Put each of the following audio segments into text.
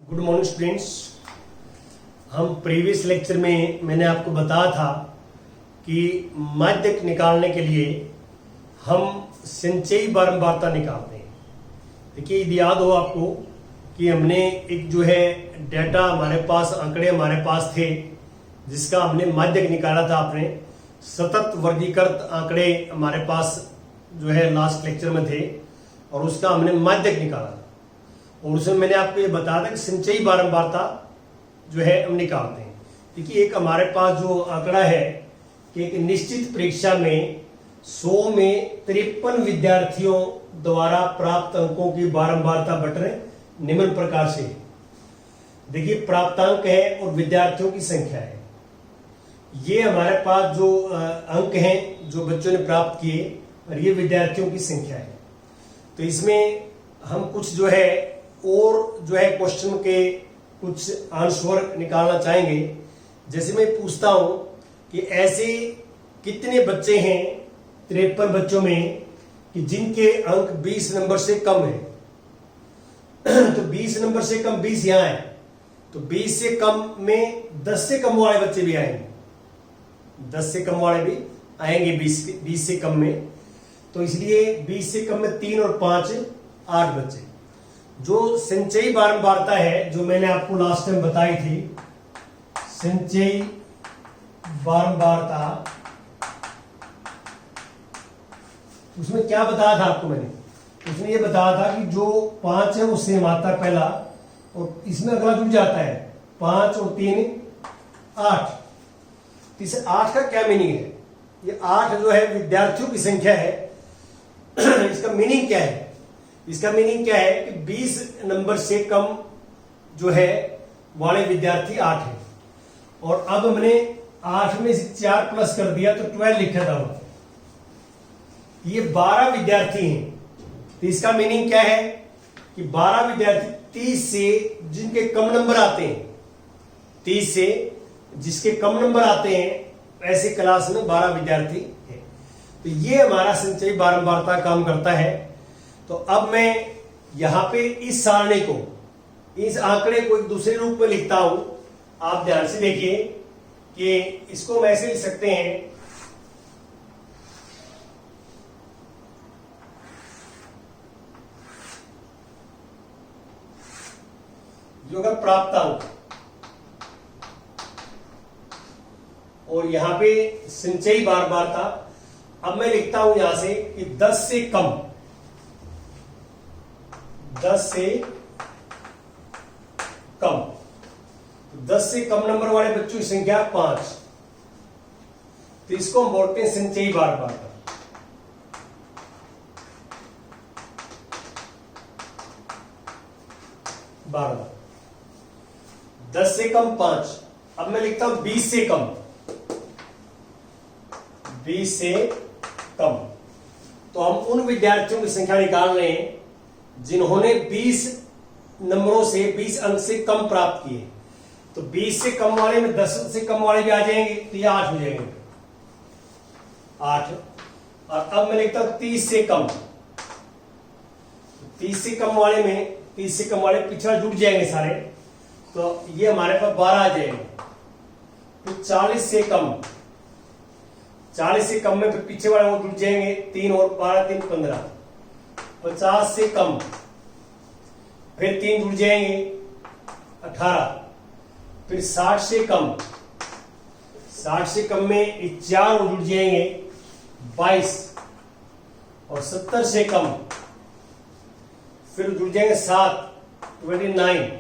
Good morning students. हम previous lecture में मैंने आपको बताया था कि माध्यक निकालने के लिए हम संचयी बारंबारता निकालते हैं। देखिए, यदि याद हो आपको कि हमने एक जो है डेटा हमारे पास, आंकड़े हमारे पास थे जिसका हमने माध्यक निकाला था। आपने सतत वर्गीकृत आंकड़े हमारे पास जो है लास्ट लेक्चर में थे और उसका हमने माध्यक निकाला था। और उसमें मैंने आपको ये बताया था कि संचयी बारंबारता जो है हम निकालते हैं। देखिए, एक हमारे पास जो आंकड़ा है कि एक निश्चित परीक्षा में 100 में 53 विद्यार्थियों द्वारा प्राप्त अंकों की बारंबारता बटने निम्न प्रकार से। देखिए, प्राप्तांक है और विद्यार्थियों की संख्या है। ये हमारे पास जो अंक हैं जो बच्चों ने प्राप्त किए और ये विद्यार्थियों की संख्या है। तो इसमें हम कुछ जो है और जो है क्वेश्चन के कुछ आंसर निकालना चाहेंगे। जैसे मैं पूछता हूं कि ऐसे कितने बच्चे हैं 53 बच्चों में कि जिनके अंक 20 नंबर से कम है। तो 20 नंबर से कम 20 यहां है, तो 20 से कम में 10 से कम वाले बच्चे भी आएंगे, 10 से कम वाले भी आएंगे 20 से कम में। तो इसलिए 20 से कम में 3 और 5 8 बच्चे। जो संचयी बारंबारता है जो मैंने आपको लास्ट टाइम बताई थी, संचयी बारंबारता, उसमें क्या बताया था आपको मैंने? उसमें ये बताया था कि जो 5 है वो सेम आता है पहला, और इसमें अगला जुड़ जाता है 5 और 3 8। तो इस 8 का क्या मीनिंग है? ये 8 जो है विद्यार्थियों की संख्या है। इसका मीनिंग क्या है? इसका मीनिंग क्या है कि 20 नंबर से कम जो है वाले विद्यार्थी 8 है। और अब हमने 8 में से 4 प्लस कर दिया तो 12 लिखा था। ये 12 विद्यार्थी हैं। तो इसका मीनिंग क्या है कि 12 विद्यार्थी 30 से जिनके कम नंबर आते हैं, 30 से जिसके कम नंबर आते हैं ऐसे क्लास में 12 विद्यार्थी हैं। तो ये हमारा संचयी बारंबारता काम करता है। तो अब मैं यहां पे इस सारणी को, इस आंकड़े को एक दूसरे रूप में लिखता हूं। आप ध्यान से देखिए कि इसको हम ऐसे लिख सकते हैं, जो अगर प्राप्तांक, और यहां पे संचयी बारंबारता। अब मैं लिखता हूं यहां से कि 10 से कम, 10 से कम, 10 से कम नंबर वाले बच्चों की संख्या 5। तो इसको हम बोलते हैं संचयी बारंबारता। बारंबार 10 से कम 5। अब मैं लिखता हूं 20 से कम, 20 से कम। तो हम उन विद्यार्थियों की संख्या निकाल रहे हैं जिन्होंने 20 नंबरों से 20 अंक से कम प्राप्त किए। तो 20 से कम वाले में 10 से कम वाले भी आ जाएंगे, तो ये 8 हो जाएंगे, 8। और अब मैं लिखता हूं 30 से कम, 30 से कम वाले में 30 से कम वाले पिछड़ा जुड़ जाएंगे सारे, तो ये हमारे पास 12 आ जाएंगे। फिर 40 से कम, 40 से कम में फिर पीछे वाले वो जुड़ जाएंगे, 3 और 12 3 15। 50 से कम, फिर 3 जुड़ जाएंगे 18। फिर 60 से कम, 60 से कम में 4 जुड़ जाएंगे 22। और 70 से कम फिर जुड़ जाएंगे 7 29।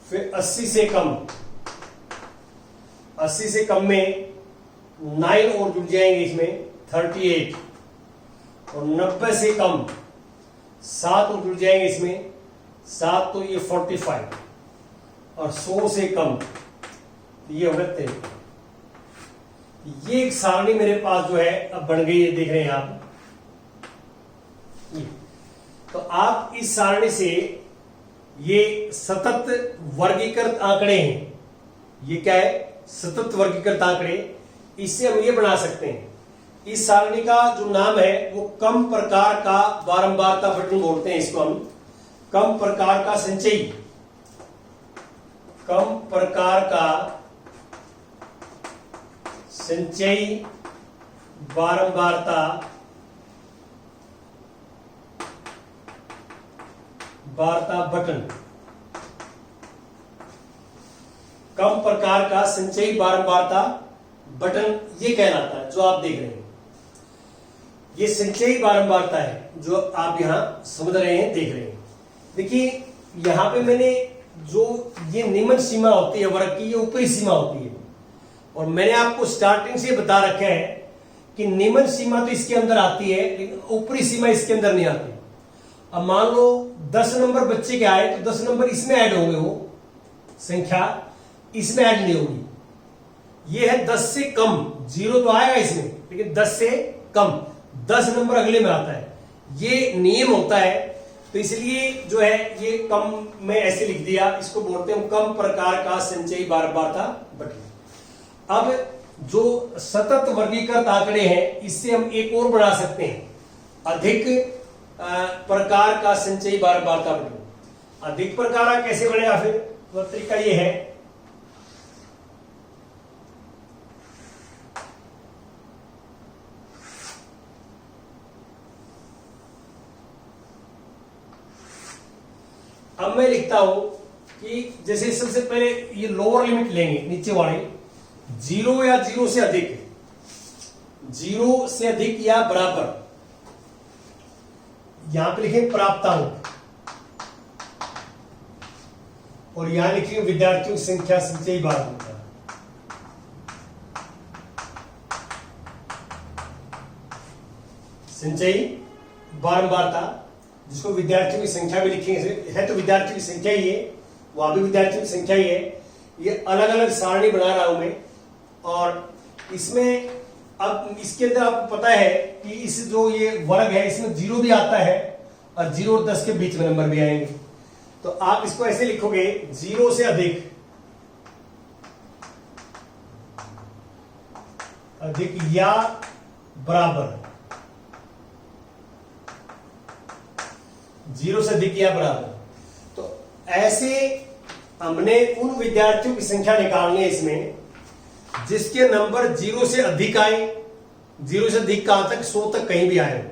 फिर 80 से कम, 80 से कम में 9 और जुड़ जाएंगे इसमें 38। और 90 से कम 7 और जुड़ जाएंगे इसमें 7, तो ये 45। और 100 से कम ये हो गए 3। ये एक सारणी मेरे पास जो है अब बन गई है, देख रहे हैं आप। तो आप इस सारणी से, ये सतत वर्गीकृत आंकड़े हैं, ये क्या है? सतत वर्गीकृत आंकड़े। इससे हम ये बना सकते हैं, इस सारणी का जो नाम है वो कम प्रकार का बारंबारता बटन बोलते हैं। इसको हम कम प्रकार का संचयी कम प्रकार का संचयी बारंबारता बटन। कम प्रकार का संचयी बारंबारता बटन ये कहलाता है जो आप देख रहे हैं। ये संचयी बारंबारता है जो आप यहां समझ रहे हैं, देख रहे हैं। देखिए यहां पे मैंने जो ये निम्न सीमा होती है वर्ग की, ये ऊपरी सीमा होती है, और मैंने आपको स्टार्टिंग से बता रखा है कि निम्न सीमा तो इसके अंदर आती है लेकिन ऊपरी सीमा इसके अंदर नहीं आती। अब मान लो 10 नंबर बच्चे के आए तो 10 नंबर इसमें ऐड होंगे, वो संख्या इसमें ऐड नहीं होगी। ये है 10 से कम, 0 तो आएगा इसमें लेकिन 10 से कम, 10 नंबर अगले में आता है, ये नियम होता है। तो इसलिए जो है ये कम में ऐसे लिख दिया, इसको बोलते हैं कम प्रकार का संचयी बारंबारता बटन। अब जो सतत वर्गीकृत आंकड़े हैं इससे हम एक और बढ़ा सकते हैं, अधिक प्रकार का संचयी बारंबारता बटन। अधिक प्रकार का कैसे बढ़ेगा फिर, तो तरीका ये है, अब मैं लिखता हूं कि जैसे सबसे पहले ये लोअर लिमिट लेंगे, नीचे वाले 0 या 0 से अधिक, 0 से अधिक या बराबर, यहां पे लिखेंगे प्राप्तांक, और यहां लिखेंगे विद्यार्थियों की संख्या संचयी बारंबारता। संचयी बारंबारता जिसको विद्यार्थियों की संख्या भी लिखेंगे, है तो विद्यार्थियों की संख्या ही है, वहां भी विद्यार्थियों की संख्या ही है। ये अलग अलग सारणी बना रहा हूं मैं, और इसमें अब इसके अंदर आपको पता है कि इस जो ये वर्ग है इसमें 0 भी आता है और 0 और 10 के बीच में नंबर भी आएंगे। तो आप इसको ऐसे लिखोगे, 0 से अधिक, अधिक या बराबर, 0 से अधिक या बराबर। तो ऐसे हमने उन विद्यार्थियों की संख्या निकालनी है इसमें जिसके नंबर 0 से अधिक आए, 0 से अधिक कहां तक, 100 तक कहीं भी आए हो,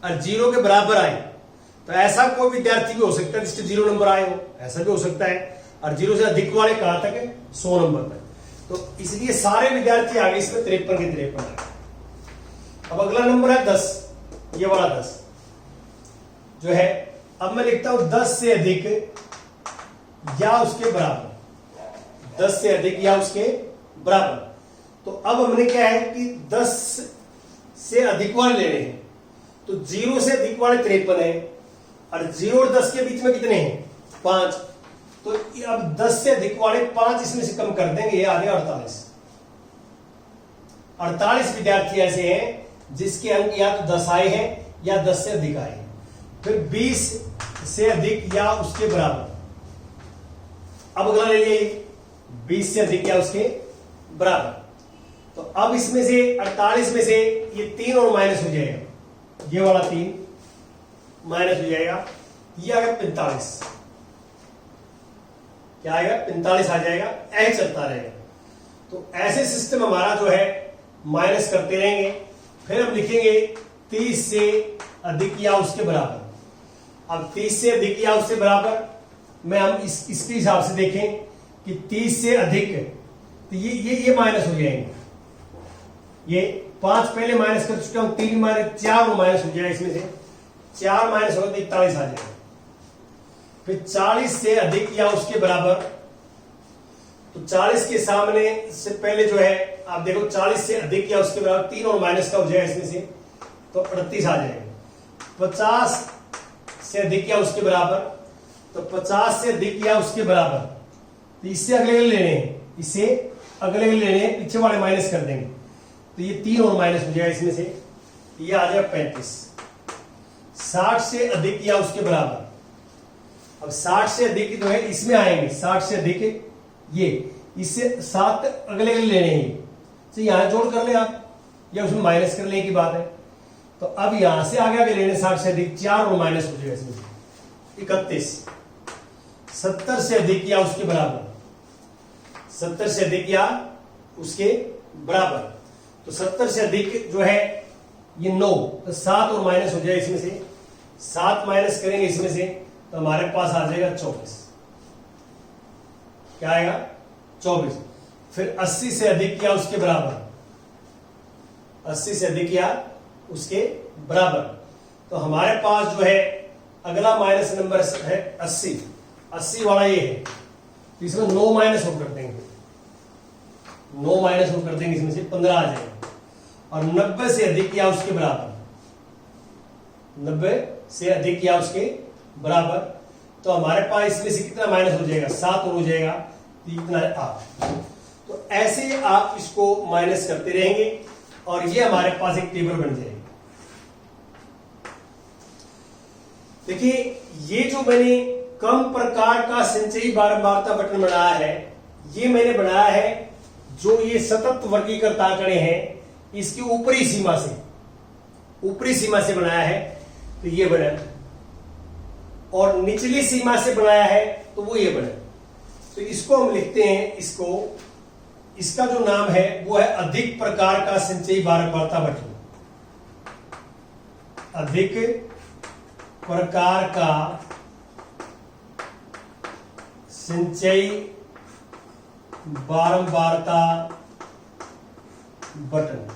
और 0 के बराबर आए। तो ऐसा कोई विद्यार्थी भी हो सकता है जिसके 0 नंबर आए हो, ऐसा भी हो सकता है, और 0 से अधिक वाले कहां तक है, 100 नंबर तक। तो इसलिए सारे विद्यार्थी आ गए इसमें 53 के 53 आ गए। अब अगला नंबर है 10, ये वाला 10 जो है। अब मैं लिखता हूं 10 से अधिक या उसके बराबर, 10 से अधिक या उसके बराबर। तो अब हमने क्या है कि 10 से अधिक वाले लेने हैं, तो 0 से अधिक वाले 53 है, और 0 और 10 के बीच में कितने हैं, 5। तो अब 10 से अधिक वाले 5 इसमें से कम कर देंगे, ये आ गया 48। 48 विद्यार्थी ऐसे हैं जिसके अंक या तो 10 आए हैं या 10 से अधिक आए हैं। फिर 20 से अधिक या उसके बराबर, अब अगला ले लिए 20 से अधिक या उसके बराबर। तो अब इसमें से 48 में से ये 3 और माइनस हो जाएगा, ये वाला 3 माइनस हो जाएगा, ये आ गया 45। क्या आएगा, 45 आ जाएगा, ऐसे चलता रहेगा। तो ऐसे सिस्टम हमारा जो है माइनस करते रहेंगे। फिर हम लिखेंगे 30 से अधिक या उसके बराबर। अब 30 से अधिक या उससे बराबर में हम इसके हिसाब से देखें कि 30 से अधिक, तो ये माइनस हो जाएंगे। ये 5 पहले माइनस कर चुका हूं, 3 माइनस 4 माइनस हो जाएगा, इसमें से 4 माइनस होगा तो 41 आ जाएगा। फिर 40 से अधिक या उसके बराबर, तो 40 के सामने से पहले जो है आप देखो 40 से अधिक या उसके बराबर 3 और माइनस का हो जाएगा इसमें से, तो 38 आ जाएगा। 50 से अधिक या उसके बराबर, तो 50 से अधिक या उसके बराबर, तो इससे अगले लेने हैं, इससे अगले लेने हैं, पीछे वाले माइनस कर देंगे, तो ये 3 और माइनस हो जाएगा इसमें से, ये आ जाएगा 35। 60 से अधिक या उसके बराबर, अब 60 से अधिक जो है इसमें आएंगे, 60 से अधिक ये, इससे 7 अगले लेने हैं, तो यहां जोड़ कर ले आप, या उसमें माइनस कर ले की बात है। तो अब यहां से आगे आगे लेने 60 से अधिक, 4 और माइनस हो जाएगा इसमें 31। 70 से अधिक या उसके बराबर, 70 से अधिक या उसके बराबर। तो 70 से अधिक जो है ये 9, तो 7 और माइनस हो जाए इसमें से, 7 माइनस करेंगे इसमें से तो हमारे पास आ जाएगा 24। क्या आएगा? 24। फिर 80 से अधिक या उसके बराबर, 80 से अधिक या उसके बराबर। तो हमारे पास जो है अगला माइनस नंबर है 80, 80 वाला ये है, तो इसमें 9 माइनस हम कर देंगे, 9 माइनस हम कर देंगे, इसमें से 15 आ जाएगा। और 90 से अधिक या उसके बराबर, 90 से अधिक या उसके बराबर, तो हमारे पास इसमें से कितना माइनस हो जाएगा? 7 हो जाएगा, तो इतना है 8। तो ऐसे आप इसको माइनस करते रहेंगे और ये हमारे पास एक टेबल बन जाएगी। देखिए, ये जो मैंने कम प्रकार का संचयी बारंबारता बटन बनाया है, ये मैंने बनाया है जो ये सतत वर्गीकृत आंकड़े हैं इसकी ऊपरी सीमा से बनाया है, तो ये बना, और निचली सीमा से बनाया है तो वो ये बना। तो इसको हम लिखते हैं, इसका जो नाम है वो है अधिक प्रकार का संचयी बारंबारता बटन। अधिक प्रकार का संचयी बारंबारता बटन,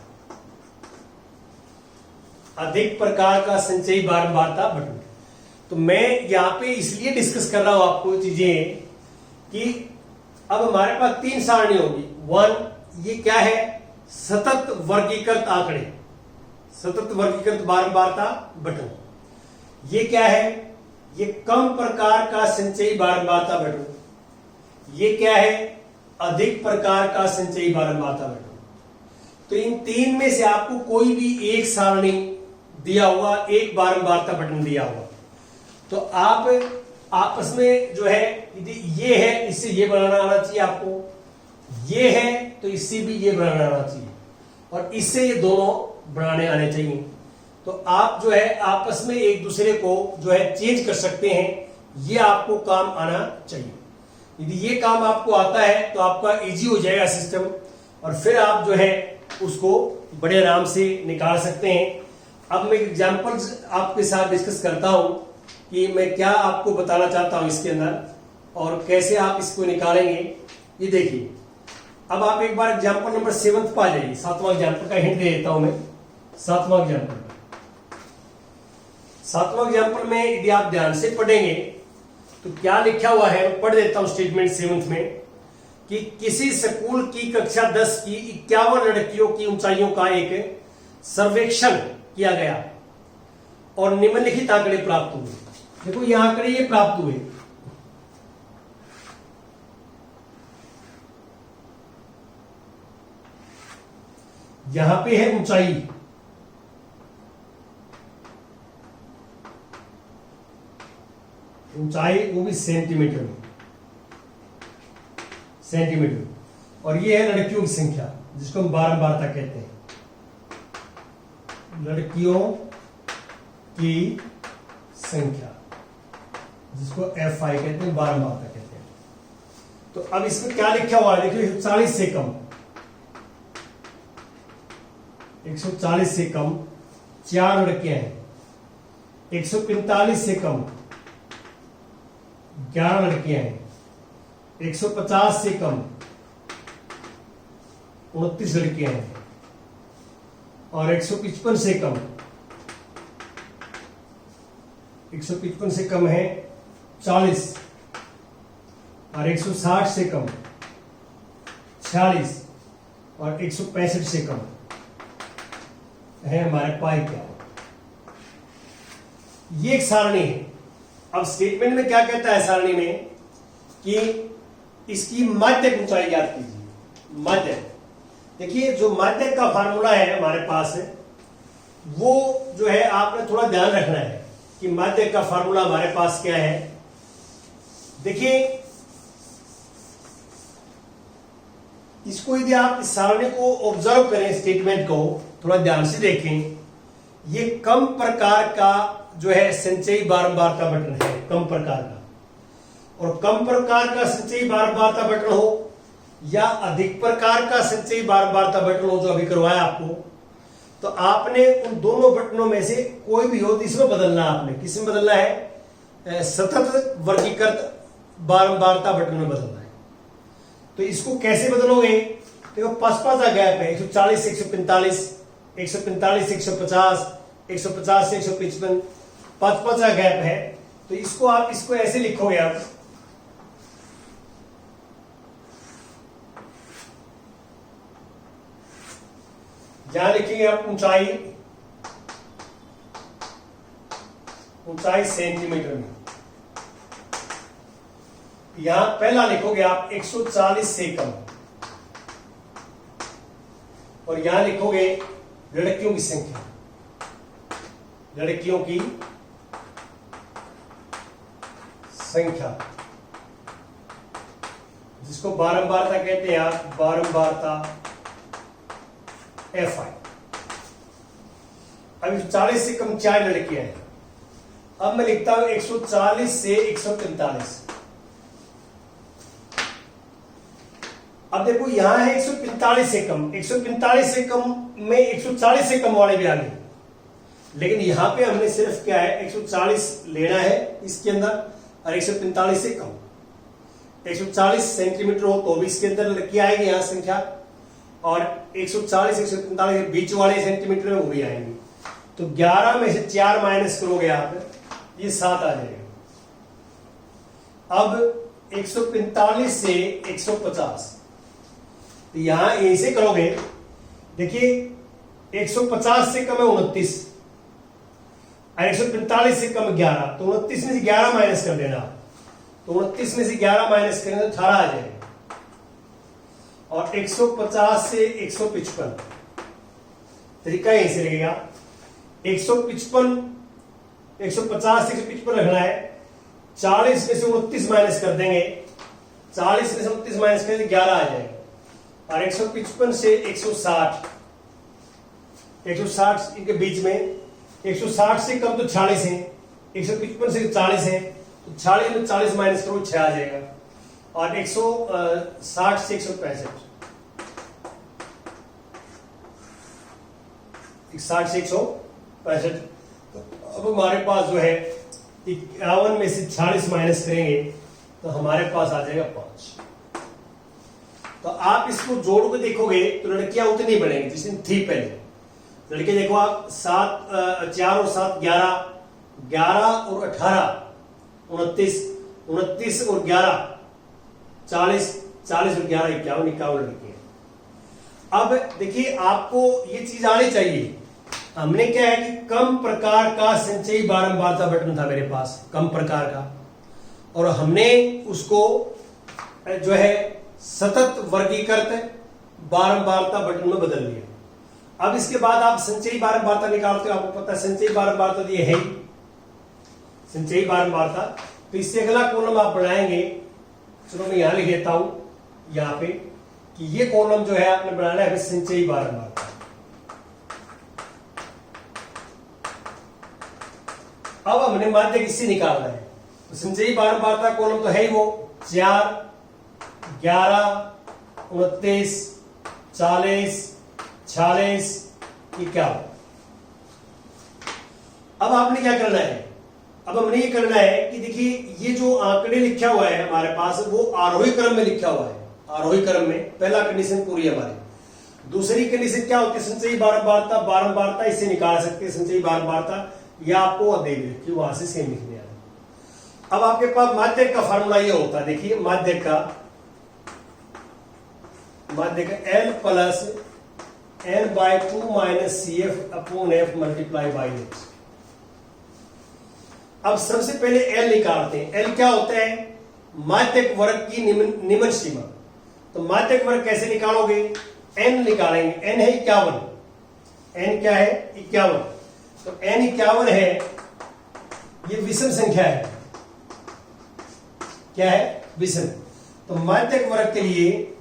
अधिक प्रकार का संचयी बारंबारता बटन। तो मैं यहां पे इसलिए डिस्कस कर रहा हूं आपको चीजें कि अब हमारे पास 3 सारणी होगी। 1, ये क्या है? सतत वर्गीकृत आंकड़े, सतत वर्गीकृत बारंबारता बटन। ये क्या है? ये कम प्रकार का संचयी बारंबारता बटन। ये क्या है? अधिक प्रकार का संचयी बारंबारता बटन। तो इन 3 में से आपको कोई भी एक सारणी दिया हुआ, एक बारंबारता बटन दिया हुआ, तो आप आपस में जो है, ये है इससे ये बनाना आना चाहिए आपको, ये है तो इससे भी ये बनाना आना चाहिए, और इससे ये दोनों बनाने आने चाहिए। तो आप जो है आपस में एक दूसरे को जो है चेंज कर सकते हैं, ये आपको काम आना चाहिए। यदि ये काम आपको आता है तो आपका इजी हो जाएगा सिस्टम, और फिर आप जो है उसको बड़े आराम से निकाल सकते हैं। अब मैं एग्जांपल्स आपके साथ डिस्कस करता हूं कि मैं क्या आपको बताना चाहता हूं इसके अंदर और कैसे आप इसको निकालेंगे। ये देखिए, अब आप एक बार एग्जांपल नंबर 7 पा जाइए। 7वां एग्जांपल का हिंट दे देता हूं मैं। 7वां एग्जांपल में यदि आप ध्यान से पढ़ेंगे तो क्या लिखा हुआ है, पढ़ देता हूं स्टेटमेंट 7 में कि किसी स्कूल की कक्षा 10 की 51 लड़कियों की ऊंचाइयों का एक सर्वेक्षण किया गया और निम्नलिखित आंकड़े प्राप्त हुए। देखो ये आंकड़े ये प्राप्त हुए, यहां पे है ऊंचाई, वो भी सेंटीमीटर में, और ये है लड़कियों की संख्या जिसको हम बारंबारता कहते हैं, लड़कियों की संख्या जिसको FI कहते हैं, बारंबारता कहते हैं। तो अब इसमें क्या लिखा हुआ है देखिए, 140 से कम, 140 से कम 4 लड़कियां हैं, 145 से कम 11 लड़कियां हैं, 150 से कम 29 लड़कियां हैं, और 155 से कम, 155 से कम है 40, और 160 से कम 46, और 165 से कम है हमारे पाई क्या। ये एक सारणी है। अब स्टेटमेंट में क्या कहता है सारणी में कि इसकी माध्यक ऊंचाई ज्ञात कीजिए। माध्यक, देखिए जो माध्यक का फार्मूला है हमारे पास है, वो जो है आपने थोड़ा ध्यान रखना है कि माध्यक का फार्मूला हमारे पास क्या है। देखिए इसको यदि आप इस सारणी को ऑब्जर्व करें, स्टेटमेंट को थोड़ा ध्यान से देखें, ये कम प्रकार का जो है संचयी बारंबारता बटन है, कम प्रकार का। और कम प्रकार का संचयी बारंबारता बटन हो या अधिक प्रकार का संचयी बारंबारता बटन हो जो अभी करवाया आपको, तो आपने उन दोनों बटनों में से कोई भी हो तो इसमें बदलना है। आपने किसमें बदलना है? सतत वर्गीकृत बारंबारता बटन में बदलना है। तो इसको कैसे बदलोगे? देखो 5 गैप है, 140 से 145, 145 से 150, 150 से 155, 5 गैप है। तो इसको आप इसको ऐसे लिखोगे आप, यहां लिखेंगे आप ऊंचाई सेंटीमीटर में। यहां पहला लिखोगे आप 140 से कम, और यहां लिखोगे लड़कियों की संख्या, लड़कियों की संख्या, जिसको बारंबारता कहते हैं आप, बारंबारता FI। अब 40 से कम 4 लड़कियां हैं। अब मैं लिखता हूं 140 से 145। अब देखो यहां है 145 से कम, 145 से कम में 140 से कम वाले भी आ गए, लेकिन यहां पे हमने सिर्फ क्या है 140 लेना है इसके अंदर, और 145 से कम। 140 सेंटीमीटर हो तो भी इसके अंदर लड़की आएगी यहां संख्या, और 140 145 के बीच वाले सेंटीमीटर में वो भी आएंगे। तो 11 में से 4 माइनस करोगे आप, ये 7 आ जाएगा। अब 145 से 150, तो यहां ऐसे करोगे, देखिए 150 से कम है 29, और 145 से कम 11, तो 29 में से 11 माइनस कर देना। तो 29 में से 11 माइनस करेंगे तो 18 आ जाएगा। और 150 से 155 तरीका यहीं से लगेगा। 150 से 155 रखना है, 40 में से 29 माइनस कर देंगे, 40 में से 29 माइनस करेंगे 11 आ जाएगा। और 155 से 160 इनके बीच में, 160 से कम तो 46 है, 155 से 40 है, तो 40 में 40 माइनस करो 6 आ जाएगा। और 160 से 165, 60 से 165, तो अब हमारे पास जो है 51 में से 40 माइनस करेंगे तो हमारे पास आ जाएगा 5। तो आप इसको जोड़ के देखोगे तो लड़कियां उतनी बनेंगी जितनी थी पहले। लड़के देखो आप 4 और 7 11, 11 और 18 29, 29 और 11 40, 40 और 11 51 लड़के हैं। अब देखिए आपको ये चीज आनी चाहिए। हमने क्या है कि कम प्रकार का संचयी बारंबारता बटन था मेरे पास, कम प्रकार का, और हमने उसको जो है सतत वर्गीकृत बारंबारता बटन में बदल लिया। अब इसके बाद आप संचयी बारंबारता निकालते हो, आपको पता है संचयी बारंबारता तो ये है ही संचयी बारंबारता। तो इससे अगला कॉलम आप बनाएंगे, चलो मैं यहां लिख देता हूं यहां पे कि ये कॉलम जो है आपने बनाना है संचयी बारंबारता। अब हमने माध्य किससे निकालना है, तो संचयी बारंबारता कॉलम तो है ही वो 4, 11, 29, 40, 46, 51। अब आपने क्या करना है, अब हमने ये करना है कि देखिए ये जो आंकड़े लिखा हुआ है हमारे पास वो आरोही क्रम में लिखा हुआ है। आरोही क्रम में पहला कंडीशन पूरी है हमारी। दूसरी कंडीशन क्या होती है, संचयी बारंबारता, बारंबारता इससे निकाल सकते हैं संचयी बारंबारता, या आपको दे कि वहां से सेम लिखने आए। अब आपके पास माध्यक का फार्मूला ये होता है, देखिए माध्यक का L plus N/2 minus CF upon F multiply by H। अब सबसे पहले L निकालते हैं। L क्या होता है, माध्यक वर्ग की निम्न सीमा। तो माध्यक वर्ग कैसे निकालोगे, N निकालेंगे, N है 51, N क्या है 51, तो N 51 है, ये विषम संख्या है, क्या है विषम। तो माध्यक वर्ग के लिए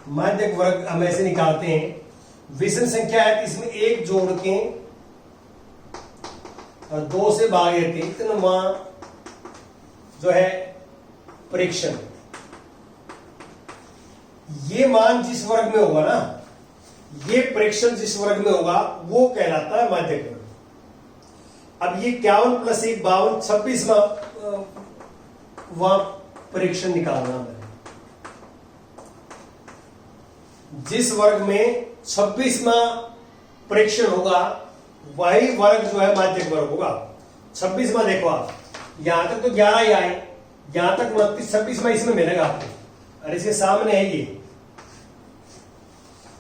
माध्यक वर्ग हम ऐसे निकालते हैं, विषम संख्या है इसमें 1 जोड़ के और 2 से भाग देते हैं, इतना जो है परीक्षण ये मान जिस वर्ग में होगा ना, ये प्रेक्षण जिस वर्ग में होगा वो कहलाता है माध्यक वर्ग। अब ये 51 + 1 52 26वां वहां प्रेक्षण निकालना है। जिस वर्ग में 26वां प्रेक्षण होगा वही वर्ग जो है माध्यक वर्ग होगा। 26वां देखो आप, यहां तक तो 11 ही आए, यहां तक 29 26वां इसमें मिलेगा आपको, और इसके सामने है ये,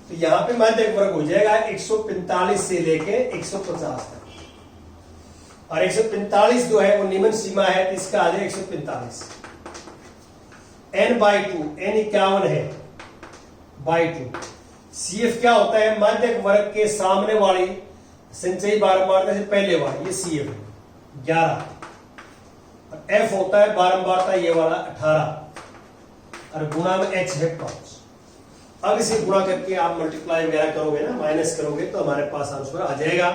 तो यहां पे माध्यक वर्ग हो जाएगा 145 से लेके 150 तक। और 145 जो है वो निम्न सीमा है, तो इसका आ जाए 145 n/2, n 51 है /2। CF क्या होता है? माध्यक वर्ग के सामने वाली संचयी बारंबारता से पहले वाली, ये CF है 11, और F होता है बारंबारता ये वाला 18, और गुणा में H है 5। अब इसे गुणा करके आप मल्टीप्लाई वगैरह करोगे ना, माइनस करोगे, तो हमारे पास आंसर आ जाएगा।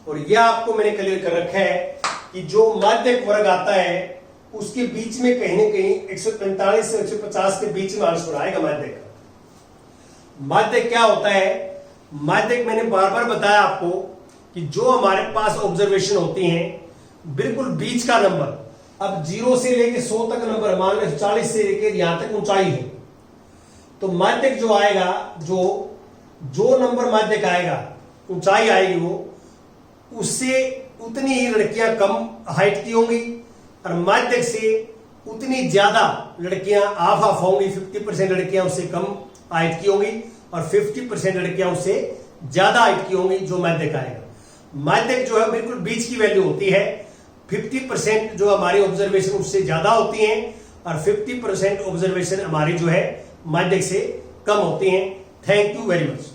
और यह आपको मैंने क्लियर कर रखा है कि जो माध्यक वर्ग आता है उसके बीच में कहीं ना कहीं 145 से 150 के बीच में आंसर आएगा माध्यक का। माध्यक क्या होता है? माध्यक मैंने बार बार बताया आपको कि जो हमारे पास ऑब्जर्वेशन होती हैं बिल्कुल बीच का नंबर, अब 0 से लेके 100 तक नंबर, मान लो 40 से लेके यहां तक ऊंचाई है, तो माध्यक जो आएगा, जो नंबर माध्यक आएगा, ऊंचाई आएगी वो, उससे उतनी ही लड़कियां कम हाइट की होंगी, और माध्यक से उतनी ज्यादा लड़कियां हाफ हाफ होंगी। 50% लड़कियां उससे कम हाइट की होंगी और 50% लड़कियां उससे ज्यादा हाइट की होंगी जो माध्यक आएगा। माध्यक जो है बिल्कुल बीच की वैल्यू होती है। 50% जो हमारी ऑब्जर्वेशन उससे ज्यादा होती हैं और 50% ऑब्जर्वेशन हमारी जो है माध्यक से कम होती हैं। Thank you very much.